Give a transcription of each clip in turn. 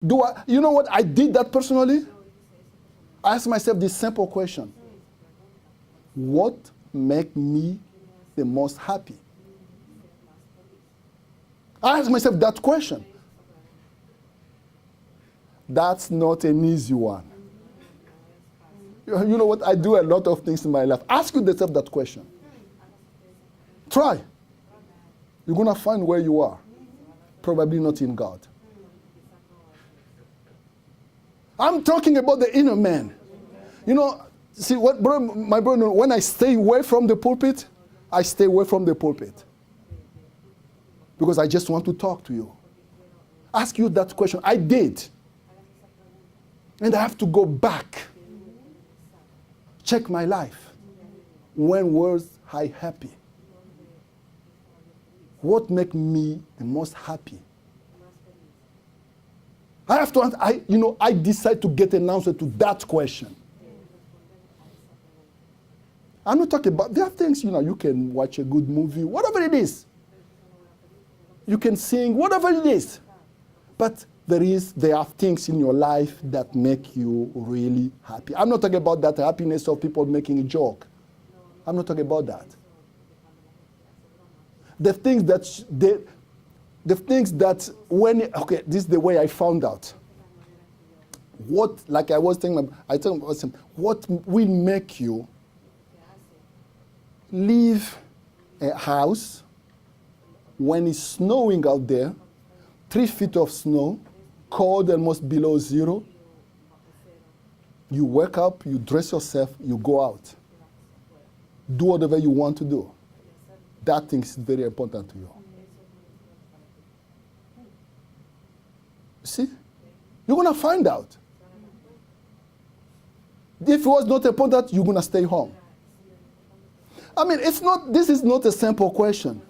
You know what? I did that personally. I asked myself this simple question. What makes me the most happy? I asked myself that question. That's not an easy one. You know what? I do a lot of things in my life. Ask yourself that question. Try. You're going to find where you are. Probably not in God. I'm talking about the inner man. You know, see, my brother, when I stay away from the pulpit, I stay away from the pulpit. Because I just want to talk to you. Ask you that question. I did. And I have to go back. Check my life. When was I happy? What makes me the most happy? I have to, I decide to get an answer to that question. I'm not talking about, there are things, you can watch a good movie, whatever it is. You can sing, whatever it is. But there are things in your life that make you really happy. I'm not talking about that happiness of people making a joke. I'm not talking about that. The things that okay, this is the way I found out. Like I was telling what will make you leave a house when it's snowing out there, 3 feet of snow, cold almost below zero. You wake up, you dress yourself, you go out. Do whatever you want to do. That thing is very important to you. See? You're going to find out. If it was not important, you're going to stay home. I mean, this is not a simple question.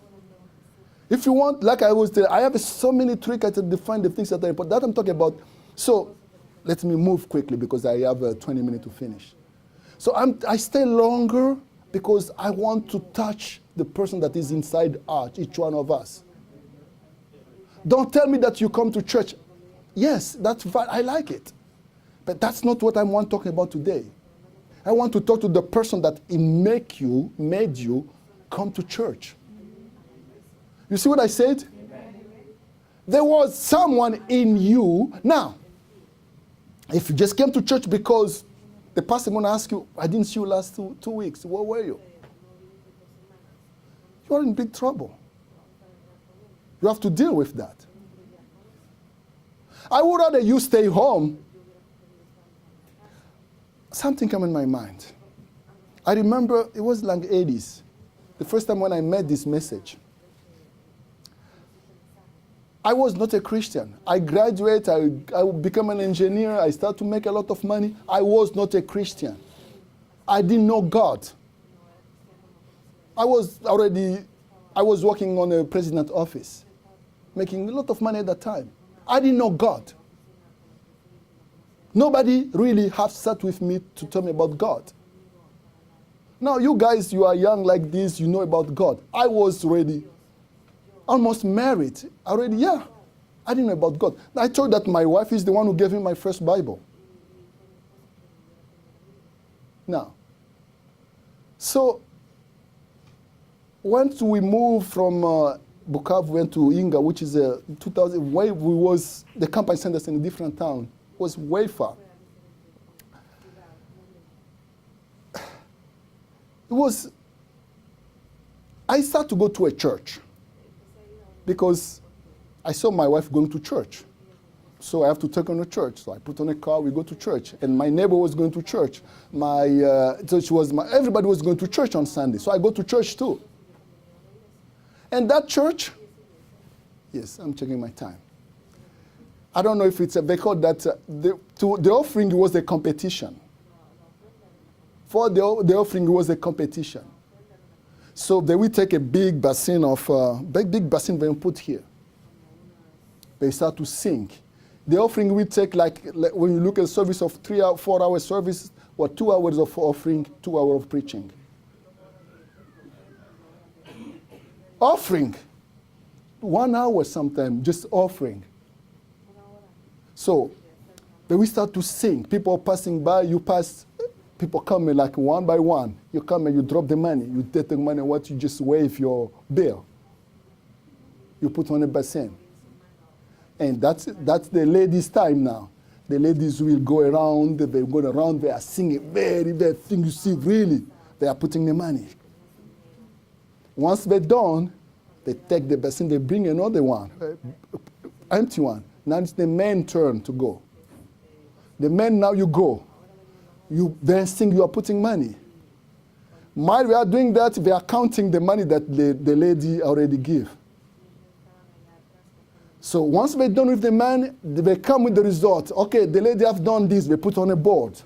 If you want, like I was telling, I have so many tricks to define the things that are important. That I'm talking about. So let me move quickly because I have 20 minutes to finish. So I stay longer because I want to touch the person that is inside each one of us. Don't tell me that you come to church. Yes, that's fine. I like it. But that's not what I want talking about today. I want to talk to the person that made you come to church. You see what I said? There was someone in you. Now, if you just came to church because the pastor going to ask you, I didn't see you last two weeks. Where were you? You are in big trouble. You have to deal with that. I would rather you stay home. Something came in my mind. I remember it was like 80s. The first time when I met this message. I was not a Christian. I graduated, I became an engineer, I started to make a lot of money. I was not a Christian. I didn't know God. I was working on a president's office, making a lot of money at that time. I didn't know God. Nobody really has sat with me to tell me about God. Now you guys, you are young like this, you know about God. I was already almost married. I didn't know about God. I told that my wife is the one who gave me my first Bible. Now, so once we moved from Bukavu, went to Inga, which is 2000, where the company sent us in a different town. It was way far. I started to go to a church because I saw my wife going to church. So I have to take her to church. So I put on a car, we go to church. And my neighbor was going to church. Everybody was going to church on Sunday. So I go to church too. And that church, yes, I'm checking my time. I don't know if they call that, the offering was a competition. For the offering was a competition. So they will take a big basin big basin they put here. They start to sing. The offering will take like when you look at a service of 3 or 4 hour service, or 2 hours of offering, 2 hours of preaching. Offering, 1 hour sometimes, just offering. So then we start to sing. People passing by, you pass, people coming like one by one. You come and you drop the money. You take the money, what you just wave your bill. You put on a basin. And that's the ladies' time now. The ladies will go around, they go around, they are singing very bad thing. You see, really, they are putting the money. Once they're done, they take the basin, they bring another one, empty one. Now it's the men's turn to go. The men, now you go. You then sing, you are putting money. While we are doing that, they are counting the money that the lady already gave. So once they're done with the man, they come with the result. Okay, the lady have done this, they put on a board.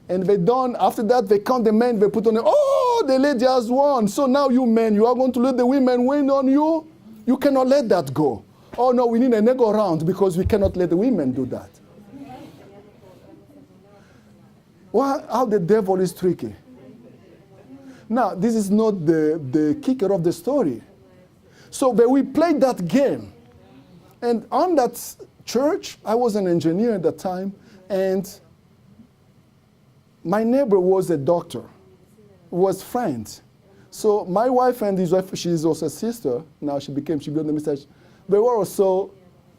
And they done, after that, they count the men, they put on the lady has won. So now you men, you are going to let the women win on you? You cannot let that go. Oh no, we need a nego round because we cannot let the women do that. Well, how the devil is tricky. Now, this is not the kicker of the story. So but we played that game. And on that church, I was an engineer at that time, and my neighbor was a doctor, was friends. So my wife and his wife, she's also a sister. Now she got the message. They were also,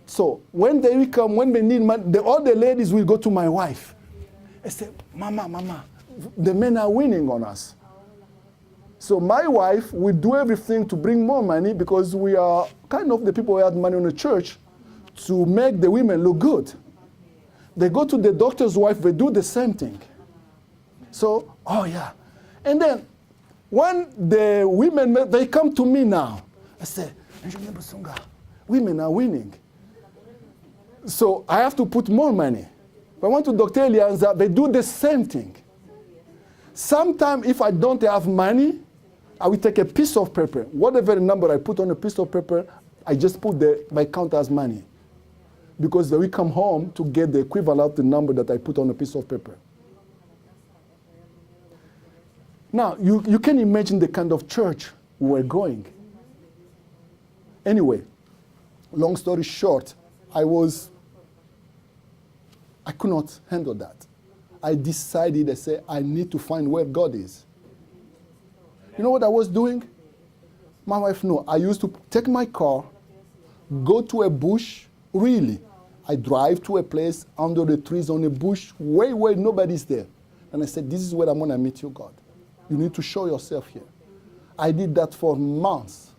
so when they come, when they need money, all the ladies will go to my wife. I said, Mama, the men are winning on us. So my wife will do everything to bring more money because we are kind of the people who had money in the church to make the women look good. They go to the doctor's wife, they do the same thing. So, And then when the women, they come to me now. I say, women are winning. So I have to put more money. If I went to Dr. Elianza, they do the same thing. Sometimes if I don't have money, I will take a piece of paper. Whatever number I put on a piece of paper, I just put my count as money. Because then we come home to get the equivalent of the number that I put on a piece of paper. Now, you can imagine the kind of church we were going. Anyway, long story short, I could not handle that. I decided, I said, I need to find where God is. You know what I was doing? My wife knows. I used to take my car, go to a bush, really. I drive to a place under the trees on a bush, way nobody's there. And I said, this is where I'm going to meet you, God. You need to show yourself here. I did that for months.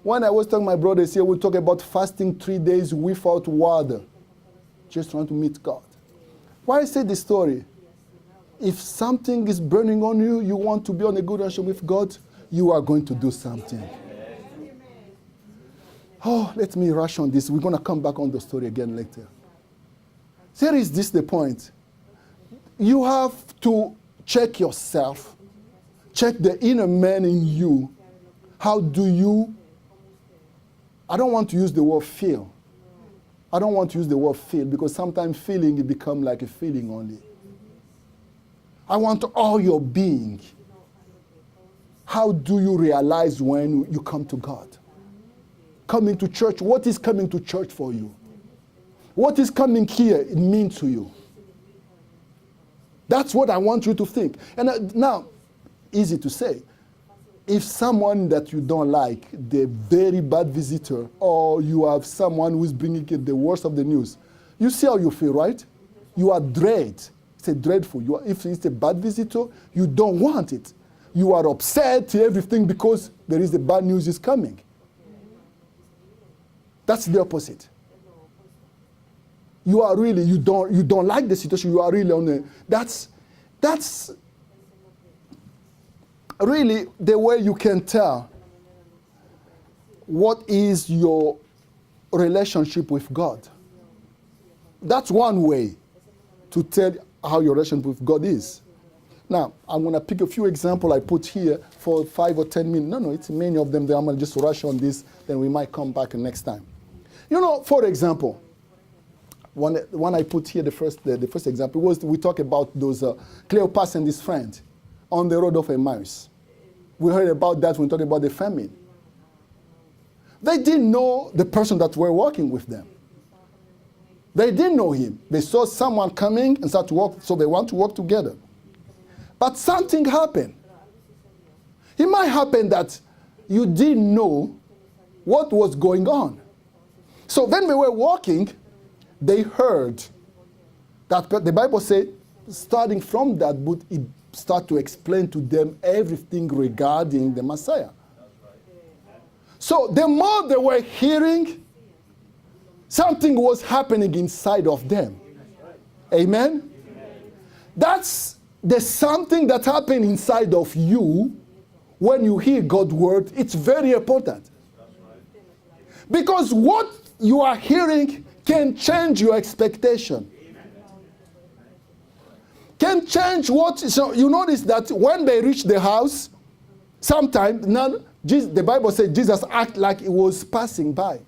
When I was telling my brothers here, we talk about fasting 3 days without water, just trying to meet God. Why I say this story? If something is burning on you, you want to be on a good relationship with God, you are going to do something. Oh, let me rush on this. We're going to come back on the story again later. Here is this the point. You have to check yourself. Check the inner man in you. How do you... I don't want to use the word feel. I don't want to use the word feel because sometimes feeling, it becomes like a feeling only. I want all your being. How do you realize when you come to God? Coming to church, what is coming to church for you? What is coming here mean to you? That's what I want you to think. And now, easy to say. If someone that you don't like, the very bad visitor, or you have someone who is bringing the worst of the news, you see how you feel, right? You are dread. It's a dreadful. If it's a bad visitor, you don't want it. You are upset, everything, because there is the bad news is coming. That's the opposite. You are really, you don't like the situation, you are really on a, that's really the way you can tell what is your relationship with God. That's one way to tell how your relationship with God is. Now, I'm going to pick a few examples I put here for 5 or 10 minutes. No, it's many of them. I'm going to just rush on this, then we might come back next time. You know, for example, one I put here, the first example was we talk about those Cleopas and his friend on the road of Emmaus. We heard about that when we talked about the famine. They didn't know the person that were working with them. They didn't know him. They saw someone coming and start to work, so they want to work together. But something happened. It might happen that you didn't know what was going on. So when they were walking, they heard that the Bible said, starting from that book, it started to explain to them everything regarding the Messiah. So the more they were hearing, something was happening inside of them. Amen? That's the something that happened inside of you when you hear God's word. It's very important. Because what you are hearing can change your expectation. Can change what, so you notice that when they reach the house, sometimes, the Bible says Jesus acted like he was passing by.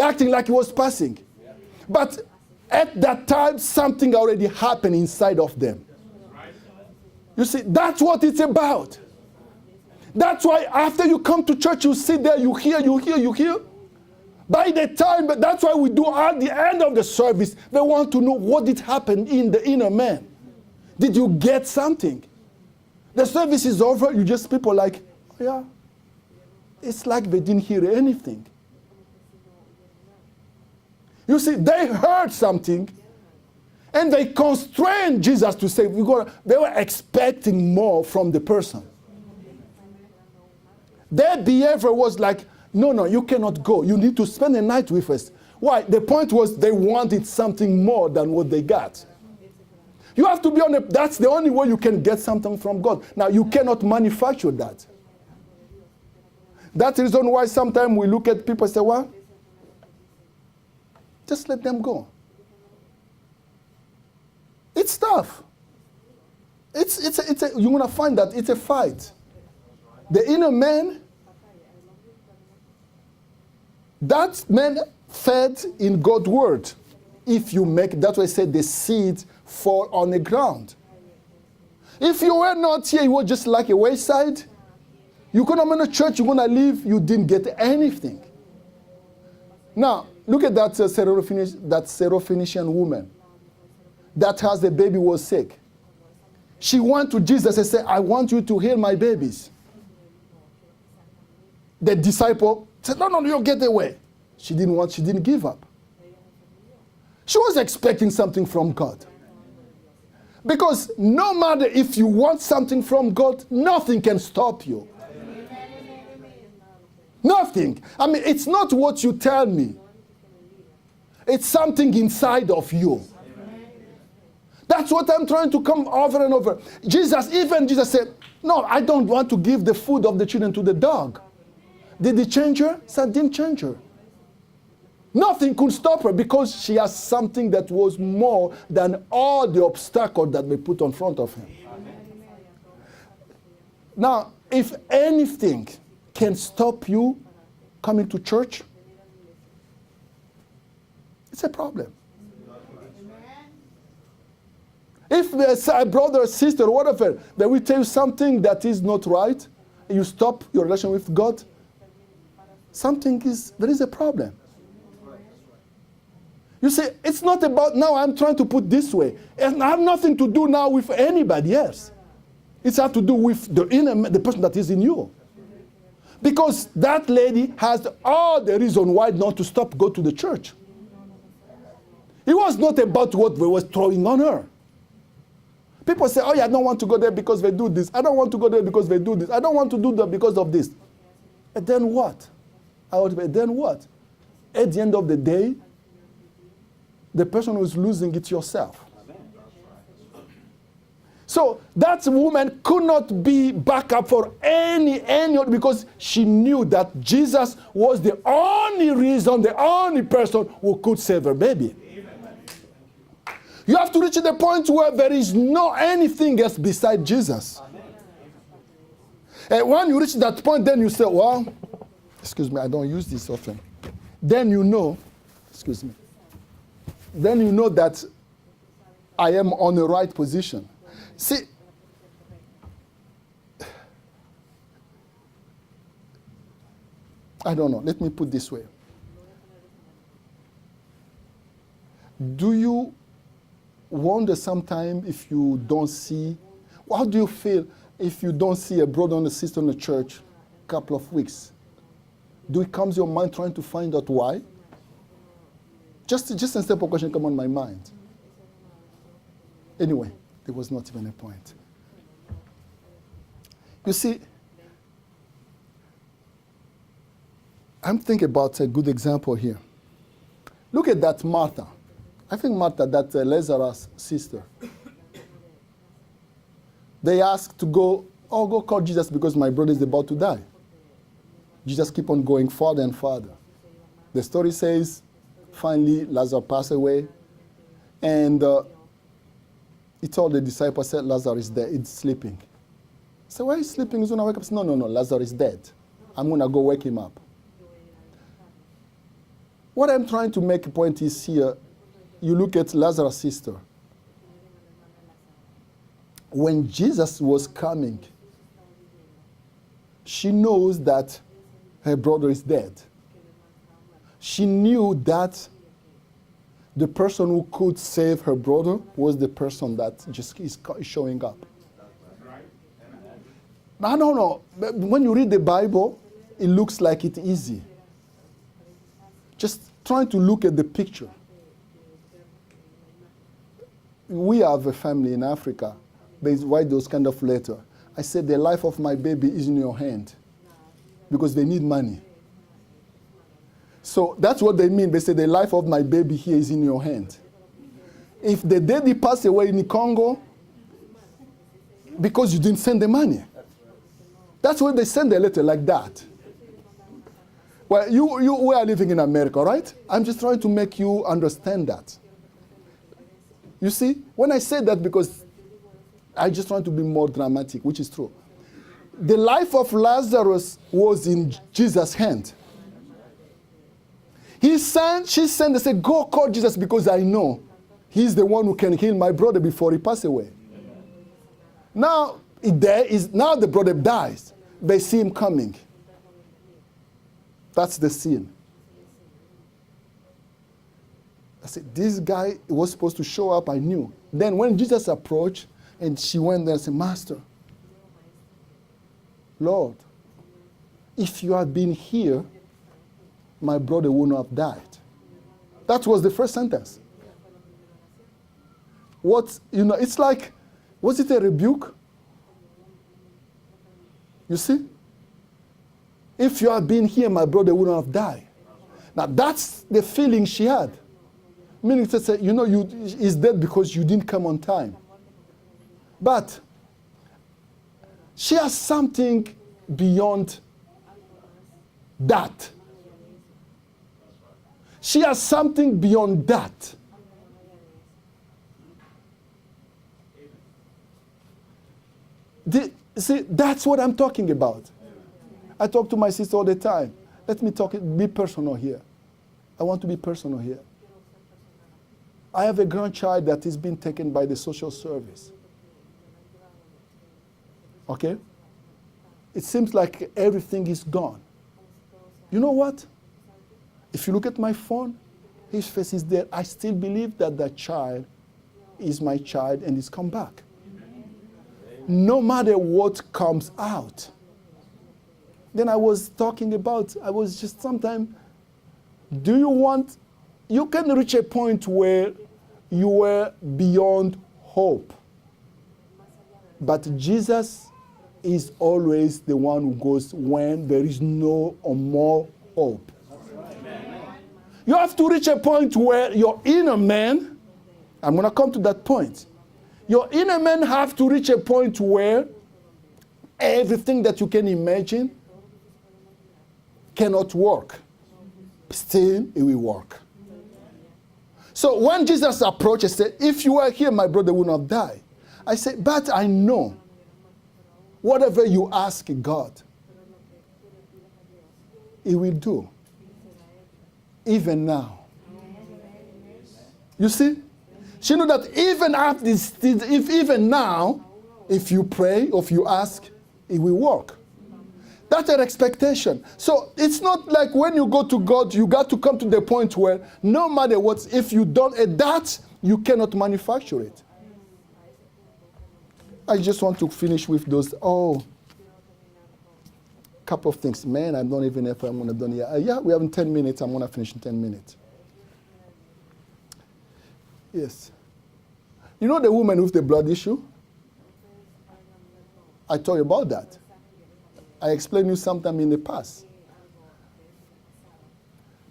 Acting like he was passing. But at that time, something already happened inside of them. You see, that's what it's about. That's why after you come to church, you sit there, you hear. By the time, but that's why we do at the end of the service, they want to know what did happen in the inner man. Did you get something? The service is over, you just people like, oh yeah. It's like they didn't hear anything. You see, they heard something, and they constrained Jesus to say, they were expecting more from the person. Their behavior was like, no, you cannot go. You need to spend the night with us. Why? The point was they wanted something more than what they got. You have to be on that's the only way you can get something from God. Now, you cannot manufacture that. That's the reason why sometimes we look at people and say, well, just let them go. It's tough. You're going to find that it's a fight. The inner man, that man fed in God's word. If you make, that's why I said the seed fall on the ground. If you were not here, you were just like a wayside. You could come in a church, you're going to leave, you didn't get anything. Now, look at that Syrophoenician woman that has the baby was sick. She went to Jesus and said, I want you to heal my babies. The disciple said, no, you'll get away. She didn't give up. She was expecting something from God. Because no matter if you want something from God, nothing can stop you. Nothing. I mean, it's not what you tell me. It's something inside of you. That's what I'm trying to come over and over. Jesus said, no, I don't want to give the food of the children to the dog. Did it change her? It didn't change her. Nothing could stop her because she has something that was more than all the obstacles that they put in front of her. Now, if anything can stop you coming to church, it's a problem. If there's a brother or sister or whatever, they will tell you something that is not right, and you stop your relation with God, there is a problem. You see, it's not about now I'm trying to put this way. And I have nothing to do now with anybody else. It's had to do with the person that is in you. Because that lady has all the reason why not to go to the church. It was not about what they were throwing on her. People say, oh yeah, I don't want to go there because they do this. I don't want to go there because they do this. I don't want to do that because of this. And then what? Then what? At the end of the day, the person who is losing it yourself. So that woman could not be back up for any because she knew that Jesus was the only reason, the only person who could save her baby. You have to reach the point where there is no anything else beside Jesus. And when you reach that point, then you say, well, excuse me, I don't use this often. Then you know, then you know that I am on the right position. See, I don't know. Let me put this way. Do you wonder sometimes if you don't see, how do you feel if you don't see a brother and a sister in the church a couple of weeks? Do it comes your mind trying to find out why? Just a simple question come on my mind. Anyway, there was not even a point. You see, I'm thinking about a good example here. Look at that Martha. I think Martha, that Lazarus' sister. They asked to go call Jesus because my brother is about to die. Jesus keep on going farther and farther. The story says, finally, Lazarus passed away, and he told the disciples, said, Lazarus is dead, he's sleeping. So why is he sleeping? He's going to wake up. No, Lazarus is dead. I'm going to go wake him up. What I'm trying to make a point is here, you look at Lazarus' sister. When Jesus was coming, she knows that her brother is dead. She knew that the person who could save her brother was the person that just is showing up. No. But when you read the Bible, it looks like it's easy. Just trying to look at the picture. We have a family in Africa. They write those kind of letters. I said, the life of my baby is in your hand. Because they need money. So that's what they mean. They say, the life of my baby here is in your hand. If the daddy passed away in Congo, because you didn't send the money. That's why they send a letter like that. Well, we are living in America, right? I'm just trying to make you understand that. You see, when I say that, because I just want to be more dramatic, which is true. The life of Lazarus was in Jesus' hand. She sent and said, go call Jesus because I know he's the one who can heal my brother before he passes away. Now the brother dies. They see him coming. That's the scene. I said, this guy was supposed to show up, I knew. Then when Jesus approached, and she went there and said, Master, Lord, if you had been here, my brother would not have died. That was the first sentence. It's like, was it a rebuke? You see? If you had been here, my brother wouldn't have died. Now that's the feeling she had. Meaning to say, he's dead because you didn't come on time. But she has something beyond that. She has something beyond that. See, that's what I'm talking about. I talk to my sister all the time. Let me be personal here. I want to be personal here. I have a grandchild that is being taken by the social service. Okay? It seems like everything is gone. You know what? If you look at my phone, his face is there. I still believe that child is my child and he's come back. No matter what comes out. Then I was just sometimes, you can reach a point where you were beyond hope. But Jesus is always the one who goes when there is no or more hope. You have to reach a point where your inner man, I'm going to come to that point. Your inner man have to reach a point where everything that you can imagine cannot work. Still, it will work. So when Jesus approached and said, if you were here, my brother would not die. I said, but I know whatever you ask God, He will do. Even now. You see? She knew that even now, if you pray or if you ask, it will work. That's an expectation. So it's not like when you go to God, you got to come to the point where no matter what, if you don't adapt, you cannot manufacture it. I just want to finish with those, couple of things. Man, I don't even know if I'm going to do it. Yeah, we have 10 minutes. I'm going to finish in 10 minutes. Yes. You know the woman with the blood issue? I told you about that. I explained you sometime in the past.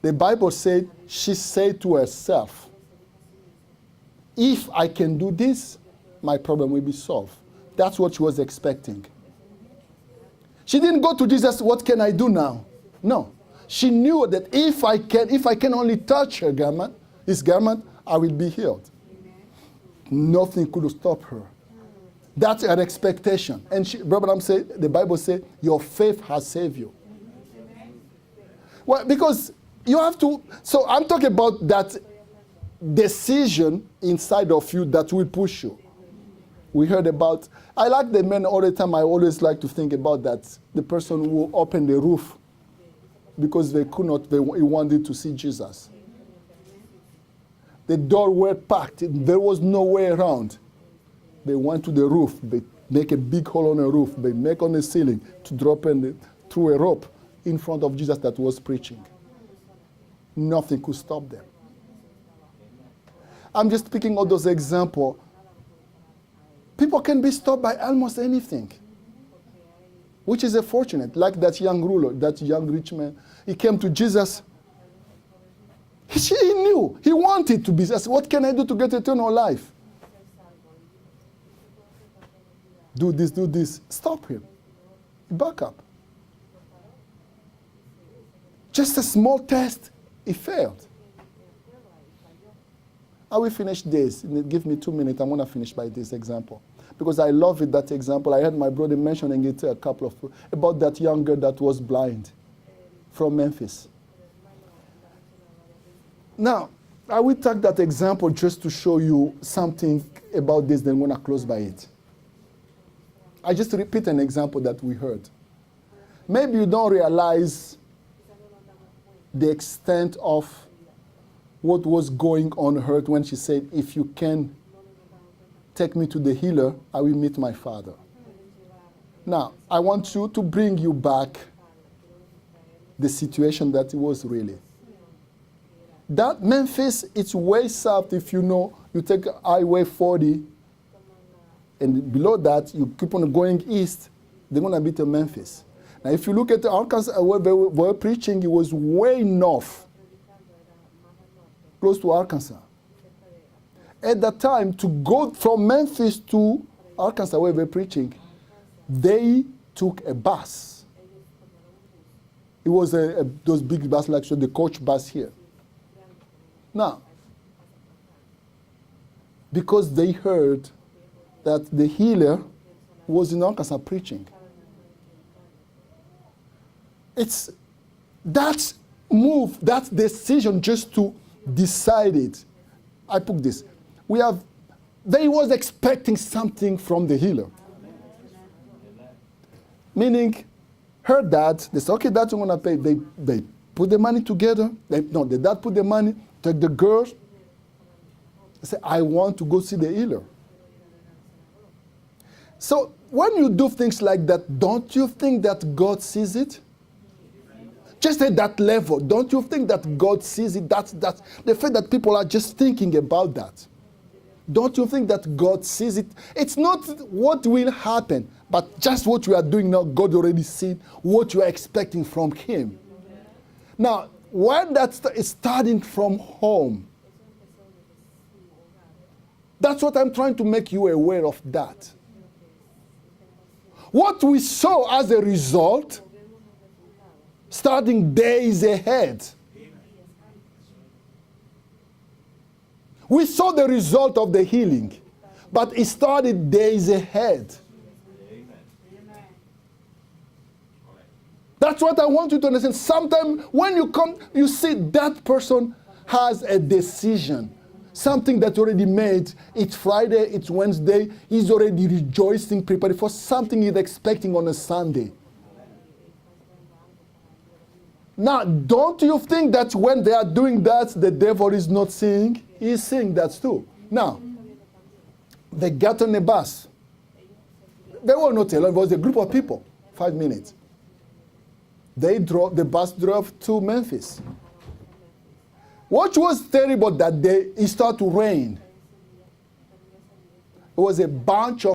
The Bible said, she said to herself, if I can do this, my problem will be solved. That's what she was expecting. She didn't go to Jesus, what can I do now? No. She knew that if I can only touch her garment, his garment, I will be healed. Nothing could stop her. That's an expectation. And the Bible says, your faith has saved you. Well, because you have to, so I'm talking about that decision inside of you that will push you. We heard about, I like the men all the time, I always like to think about that. The person who opened the roof because they could not, he wanted to see Jesus. The door were packed, there was no way around. They went to the roof, they make a big hole on the roof, they make on the ceiling to drop in through a rope in front of Jesus that was preaching. Nothing could stop them. I'm just picking all those examples. People can be stopped by almost anything, which is unfortunate. Like that young ruler, that young rich man, he came to Jesus. He knew, he wanted to be. What can I do to get eternal life? Do this. Stop him. Back up. Just a small test, he failed. I will finish this. Give me 2 minutes. I want to finish by this example. Because I love it, that example. I heard my brother mentioning it about that young girl that was blind from Memphis. Now, I will take that example just to show you something about this, then I'm going to close by it. I just repeat an example that we heard. Maybe you don't realize the extent of what was going on her when she said, if you can take me to the healer, I will meet my father. Now, I want you to bring you back the situation that it was really. That Memphis, it's way south. If you know, you take Highway 40, and below that, you keep on going east, they're going to be to Memphis. Now, if you look at Arkansas, where they were preaching, it was way north, close to Arkansas. At that time, to go from Memphis to Arkansas, where they were preaching, they took a bus. It was those big buses, like the coach bus here. Now, because they heard that the healer was in Arkansas preaching. It's that move, that decision just to decide it. I put this. They was expecting something from the healer. Meaning, her dad, they said, okay, that's what I'm going to pay. They put the money together. The dad put the money, took the girl. They said, I want to go see the healer. So when you do things like that, don't you think that God sees it? Just at that level, don't you think that God sees it? That's the fact that people are just thinking about that. Don't you think that God sees it? It's not what will happen, but just what you are doing now, God already seen what you are expecting from Him. Now, when that is starting from home, that's what I'm trying to make you aware of that. What we saw as a result, starting days ahead. We saw the result of the healing, but it started days ahead. That's what I want you to understand. Sometimes when you come, you see that person has a decision. Something that's already made. It's Friday, it's Wednesday. He's already rejoicing, preparing for something he's expecting on a Sunday. Now, don't you think that when they are doing that, the devil is not seeing? He's seeing that too. Now, they got on the bus. They were not alone. It was a group of people. 5 minutes. The bus drove to Memphis. What was terrible that day, it started to rain. It was a bunch of